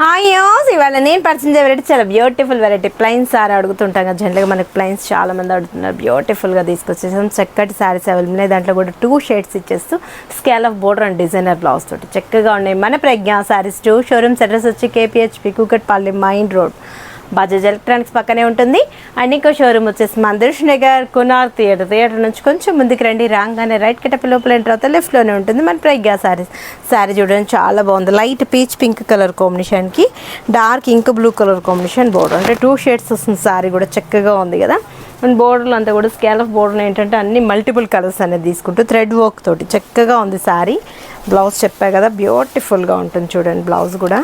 Hi ఇవాళ నేను purchase variety చాలా బ్యూటిఫుల్ వెరైటీ ప్లైన్స్ సారీ అడుగుతుంటాం కదా. జనరల్గా మనకి ప్లైన్స్ చాలా మంది అడుగుతున్నారు. బ్యూటిఫుల్గా తీసుకొచ్చేసాం. చక్కటి శారీస్ అవైలబుల్ ఉన్నాయి. దాంట్లో కూడా 2 షేడ్స్ ఇచ్చేస్తూ scale of border and designer blouse తోటి చక్కగా ఉన్నాయి. మన ప్రజ్ఞా శారీస్ 2 షోరూమ్స్ అడ్రస్ వచ్చి KPHB Kukatpally main road Bajaj electronics పక్కనే ఉంటుంది. అండ్ ఇంకో షోరూమ్ వచ్చేసి మందర్ష్ నగర్ కునార్ థియేటర్ నుంచి కొంచెం ముందుకు రండి. రాగానే రైట్ కట్టపి లోపల ఎంటర్ అవుతా లెఫ్ట్లోనే ఉంటుంది మన ప్రజ్ఞా శారీస్. శారీ చూడడానికి చాలా బాగుంది. లైట్ పీచ్ పింక్ కలర్ కాంబినేషన్కి dark ink blue colour combination border, అంటే 2 షేడ్స్ వస్తుంది. శారీ కూడా చక్కగా ఉంది కదా. అండ్ బోర్డర్లు అంతా కూడా స్కేల్ ఆఫ్ బోర్డర్ ఏంటంటే అన్ని మల్టిపుల్ కలర్స్ అనేది తీసుకుంటూ థ్రెడ్ వర్క్ తోటి చక్కగా ఉంది శారీ. బ్లౌజ్ చెప్పా కదా బ్యూటిఫుల్గా ఉంటుంది. చూడండి బ్లౌజ్ కూడా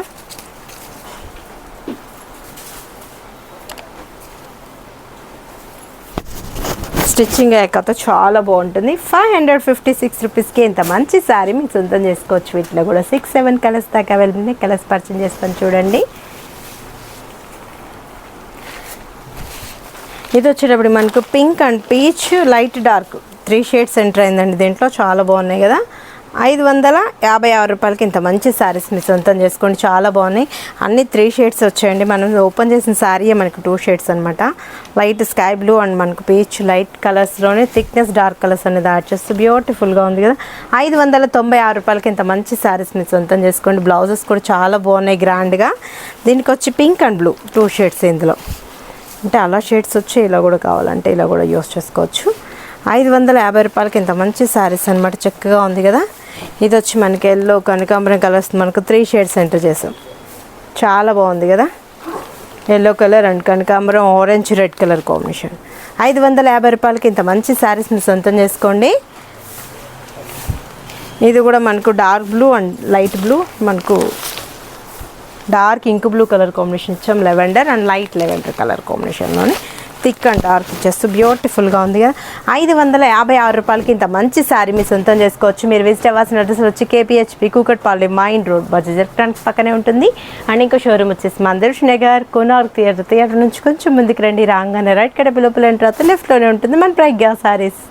స్టిచ్చింగ్ అయ్యాక చాలా బాగుంటుంది. 556 రూపీస్కి ఇంత మంచి శారీ మీకు సొంతం చేసుకోవచ్చు. వీటిలో కూడా 6-7 కలర్స్ దాకా అవైలబుల్ ఉన్నాయి. కలర్స్ పర్చేజ్ చేస్తాను చూడండి. ఇది వచ్చేటప్పుడు మనకు pink and peach light dark 3 shades enter అయిందండి. దీంట్లో చాలా బాగున్నాయి కదా. 556 రూపాయలకి ఇంత మంచి శారీస్ మీరు సొంతం చేసుకోండి. చాలా బాగున్నాయి. అన్ని 3 షేడ్స్ వచ్చాయండి. మనం ఓపెన్ చేసిన శారీయే మనకు 2 షేడ్స్ అనమాట. లైట్ స్కై బ్లూ అండ్ మనకు పీచ్ లైట్ కలర్స్లోనే థిక్నెస్ డార్క్ కలర్స్ అనేది యాడ్ చేస్తూ బ్యూటిఫుల్గా ఉంది కదా. 596 రూపాయలకి ఇంత మంచి శారీస్ మీరు సొంతం చేసుకోండి. బ్లౌజెస్ కూడా చాలా బాగున్నాయి గ్రాండ్గా. దీనికి వచ్చి పింక్ అండ్ బ్లూ 2 షేడ్స్ ఇందులో, అంటే అలా షేడ్స్ వచ్చి ఇలా కూడా కావాలంటే ఇలా కూడా యూస్ చేసుకోవచ్చు. 550 రూపాయలకి ఇంత మంచి శారీస్ అనమాట. చక్కగా ఉంది కదా. ఇది వచ్చి మనకి ఎల్లో కనకాంబరం కలర్స్ మనకు 3 షేడ్స్ ఎంటర్ చేసాం. చాలా బాగుంది కదా. ఎల్లో కలర్ అండ్ కనకాంబరం ఆరెంజ్ రెడ్ కలర్ కాంబినేషన్. 550 రూపాయలకి ఇంత మంచి శారీస్ మీరు సొంతం చేసుకోండి. ఇది కూడా మనకు dark blue and light blue, మనకు dark ink blue colour combination ఇచ్చాం. Lavender and light lavender colour కాంబినేషన్లోనే థిక్ అండ్ డార్క్ ఇచ్చేస్తూ బ్యూటిఫుల్గా ఉంది కదా. 556 రూపాయలకి ఇంత మంచి శారీ మీ సొంతం చేసుకోవచ్చు. మీరు విజిట్ అవ్వాల్సిన అడ్రస్ వచ్చి KPHB Kukatpally main road Bajaj electronics పక్కనే ఉంటుంది. అండ్ ఇంకో షోరూమ్ వచ్చేసి మందర్ష్ నగర్ కునార్ థియేటర్ నుంచి కొంచెం ముందుకు రండి. రాగానే రైట్ కడప లోపల ఎంటర్ అవుతే లెఫ్ట్లోనే ఉంటుంది మన ప్రజ్ఞా శారీస్.